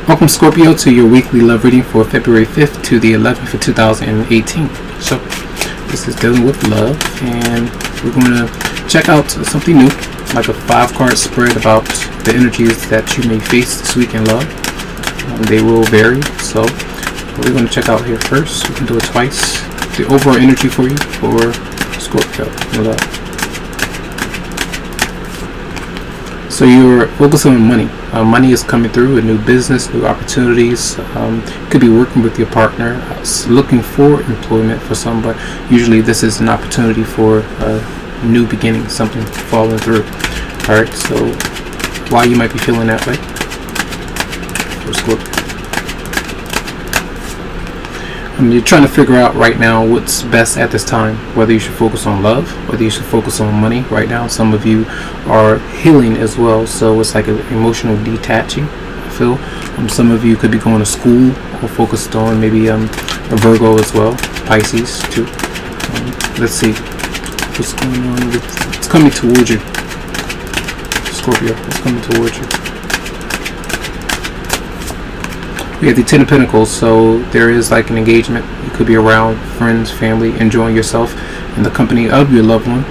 Welcome, Scorpio, to your weekly love reading for February 5th to the 11th for 2018. So this is dealing with love, and we're going to check out something new, like a 5-card spread about the energies that you may face this week in love. They will vary, so we're going to check out here first. We can do it twice. The overall energy for you for Scorpio in love. So you're focusing on money. Money is coming through, a new business, new opportunities. Could be working with your partner, looking for employment for some, but usually this is an opportunity for a new beginning, something falling through. Alright, so why you might be feeling that way for Scorpio. You're trying to figure out right now what's best at this time, whether you should focus on love, whether you should focus on money right now. Some of you are healing as well, so it's like an emotional detaching, I feel. Some of you could be going to school or focused on maybe a Virgo as well, Pisces too. Let's see what's going on. It's coming towards you, Scorpio. It's coming towards you. We have the 10 of Pentacles, so there is like an engagement. You could be around friends, family, enjoying yourself in the company of your loved one,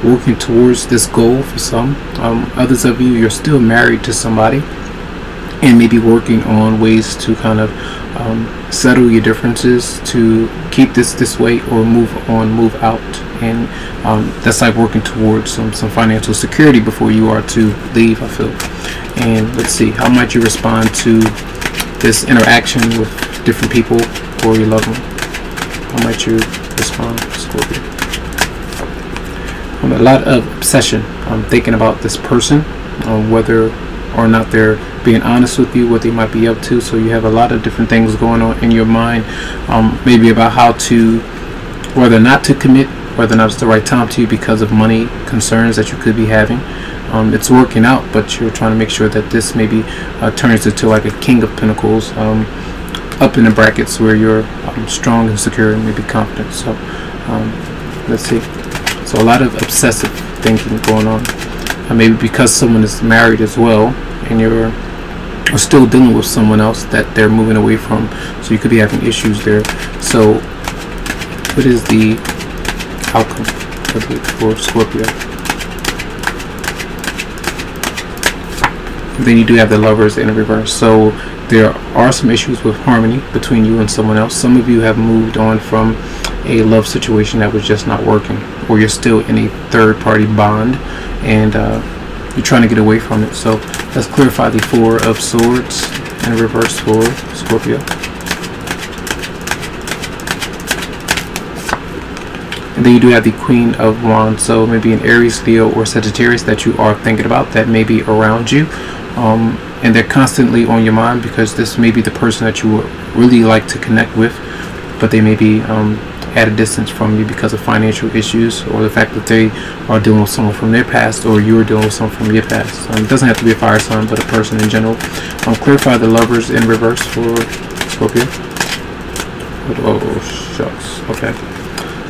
working towards this goal for some. Others of you, you're still married to somebody and maybe working on ways to kind of settle your differences, to keep this way or move on, move out. And that's like working towards some financial security before you are to leave, I feel. And let's see, how might you respond to this interaction with different people or your loved one? How might you respond, Scorpio? A lot of obsession. I'm thinking about this person, whether or not they're being honest with you, what they might be up to. So you have a lot of different things going on in your mind, maybe about how to, whether not to commit, whether or not it's the right time to you because of money concerns that you could be having. It's working out, but you're trying to make sure that this maybe turns into like a King of Pentacles, up in the brackets where you're strong and secure and maybe confident. So let's see. So a lot of obsessive thinking going on. Maybe because someone is married as well, and you're still dealing with someone else that they're moving away from. So you could be having issues there. So what is the outcome for Scorpio? Then you do have the Lovers in reverse. So there are some issues with harmony between you and someone else. Some of you have moved on from a love situation that was just not working, or you're still in a third-party bond and you're trying to get away from it. So let's clarify the 4 of Swords in reverse for Scorpio. And then you do have the Queen of Wands. So maybe an Aries, Leo, or Sagittarius that you are thinking about that may be around you. And they're constantly on your mind because this may be the person that you would really like to connect with, but they may be at a distance from you because of financial issues, or the fact that they are dealing with someone from their past, or you're dealing with someone from your past. It doesn't have to be a fire sign, but a person in general. Clarify the Lovers in reverse for Scorpio. Oh shucks. Okay.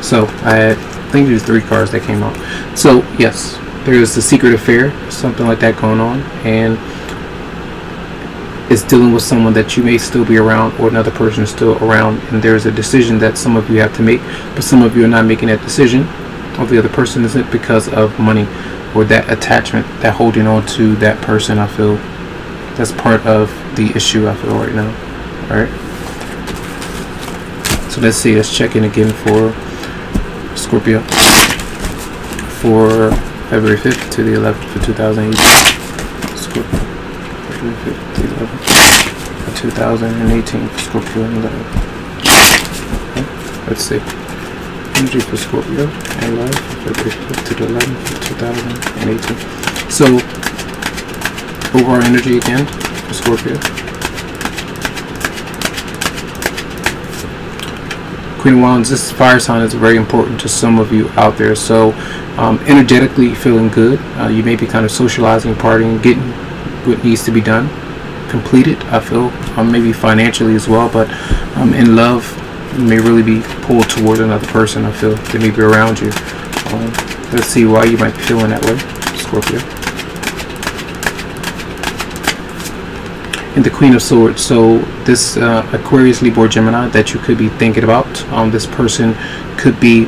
So I think there's 3 cards that came out. So yes, there's a secret affair, something like that going on, and it's dealing with someone that you may still be around, or another person is still around, and there's a decision that some of you have to make, but some of you are not making that decision, or the other person isn't, because of money or that attachment, that holding on to that person. I feel that's part of the issue, I feel, right now. Alright, so let's see, let's check in again for Scorpio for February 5th to the 11th for 2018. Scorpio, February 5th to the 11th for 2018 for Scorpio and 11. Okay. Let's see. Energy for Scorpio and love for February 5th to the 11th for 2018. So, overall energy again for Scorpio. Queen of Wands, this fire sign is very important to some of you out there. So energetically feeling good. You may be kind of socializing, partying, getting what needs to be done completed, I feel. Maybe financially as well, but in love, you may really be pulled toward another person, I feel. They may be around you. Let's see why you might be feeling that way, Scorpio. And the Queen of Swords. So this Aquarius, Libra, or Gemini that you could be thinking about, this person could be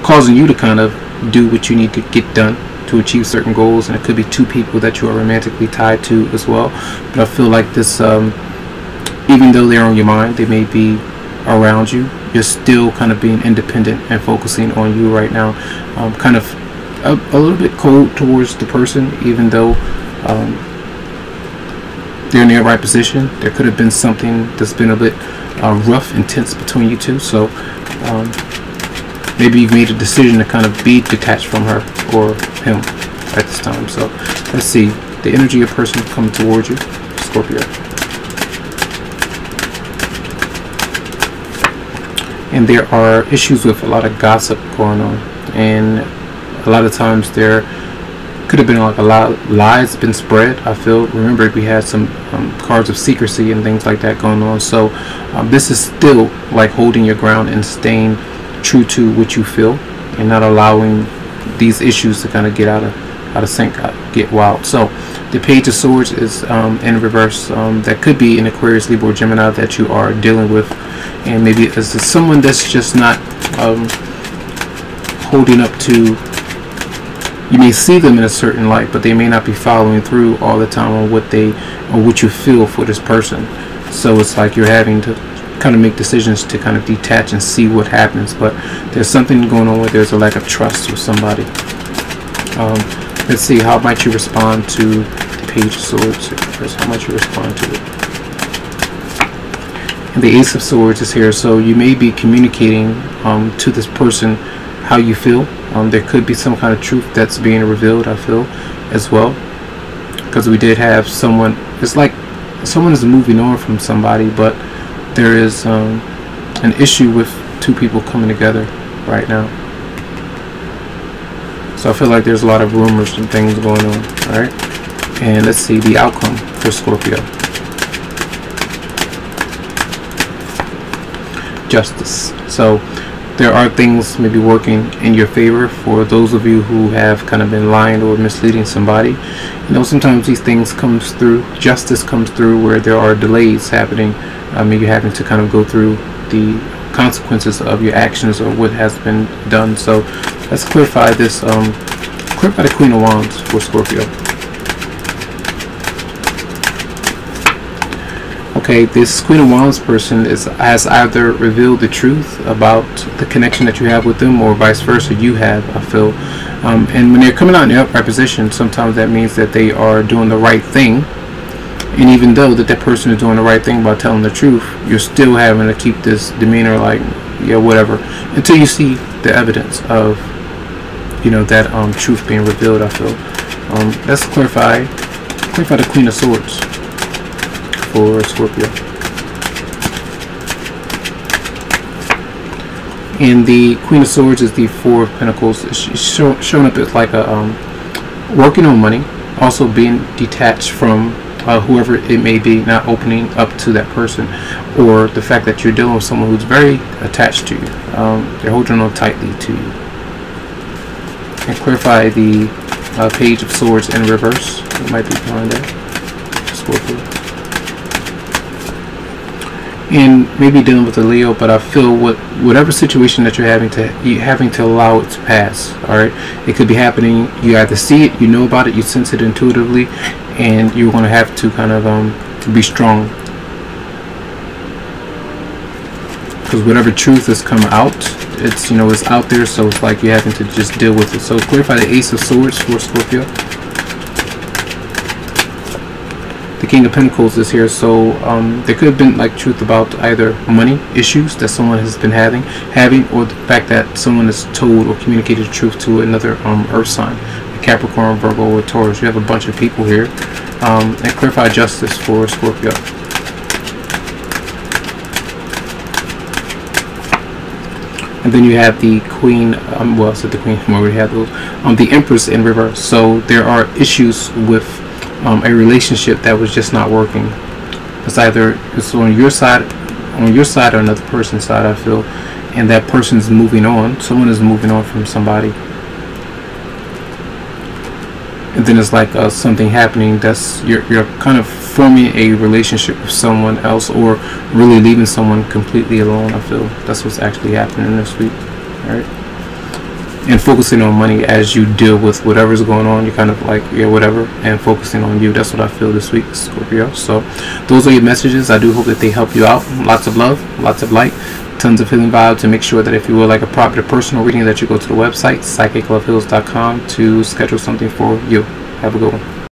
causing you to kind of do what you need to get done to achieve certain goals, and it could be two people that you are romantically tied to as well. But I feel like this, even though they're on your mind, they may be around you, you're still kind of being independent and focusing on you right now. Kind of a little bit cold towards the person, even though they're in the right position. There could have been something that's been a bit rough and tense between you two. So maybe you've made a decision to kind of be detached from her or him at this time. So let's see the energy of person coming towards you, Scorpio. And there are issues with a lot of gossip going on, and a lot of times there could have been like a lot of lies been spread. I feel, remember, we had some cards of secrecy and things like that going on. So this is still like holding your ground and staying true to what you feel, and not allowing these issues to kind of get out of sync, get wild. So the Page of Swords is in reverse. That could be an Aquarius, Libra, or Gemini that you are dealing with, and maybe it's someone that's just not holding up to. You may see them in a certain light, but they may not be following through all the time on what you feel for this person. So it's like you're having to kind of make decisions to kind of detach and see what happens. But there's something going on where there's a lack of trust with somebody. Let's see, how might you respond to the Page of Swords? How might you respond to it? And the Ace of Swords is here. So you may be communicating to this person how you feel. There could be some kind of truth that's being revealed, I feel, as well, because we did have someone, it's like someone is moving on from somebody, but there is an issue with two people coming together right now. So I feel like there's a lot of rumors and things going on. Alright, and let's see the outcome for Scorpio. Justice. So there are things maybe working in your favor for those of you who have kind of been lying or misleading somebody. You know, sometimes these things comes through, justice comes through where there are delays happening. Maybe you're having to kind of go through the consequences of your actions or what has been done. So let's clarify this. Clarify the Queen of Wands for Scorpio. Okay, this Queen of Wands person has either revealed the truth about the connection that you have with them, or vice versa, you have, I feel. And when they're coming out in the upright position, sometimes that means that they are doing the right thing. And even though that person is doing the right thing by telling the truth, you're still having to keep this demeanor like, yeah, whatever, until you see the evidence of, you know, that truth being revealed, I feel. Let's clarify the Queen of Swords for Scorpio. And the Queen of Swords is the Four of Pentacles. She's showing up as like a working on money, also being detached from whoever it may be, not opening up to that person, or the fact that you're dealing with someone who's very attached to you. They're holding on tightly to you. And clarify the Page of Swords in reverse. It might be behind that, Scorpio. And maybe dealing with a Leo, but I feel whatever situation that you're having to allow it to pass. All right, it could be happening. You either see it, you know about it, you sense it intuitively, and you're going to have to kind of be strong, because whatever truth has come out, it's, you know, it's out there. So it's like you're having to just deal with it. So clarify the Ace of Swords for Scorpio. The King of Pentacles is here. So there could have been like truth about either money issues that someone has been having, or the fact that someone has told or communicated the truth to another earth sign, Capricorn, Virgo, or Taurus. You have a bunch of people here. And clarify justice for Scorpio. And then you have the Queen, well, I said the Queen, we already had those. The Empress in reverse. So there are issues with a relationship that was just not working. It's either it's on your side or another person's side, I feel, and that person's moving on. Someone is moving on from somebody. and then it's like something happening that's you're kind of forming a relationship with someone else, or really leaving someone completely alone. I feel that's what's actually happening this week. All right, and focusing on money as you deal with whatever's going on. You're kind of like, yeah, whatever, and focusing on you. That's what I feel this week, Scorpio. So those are your messages. I do hope that they help you out. Lots of love, lots of light, tons of healing vibes. And make sure that if you would like a private personal reading, that you go to the website psychicloveheals.com to schedule something for you. Have a good one.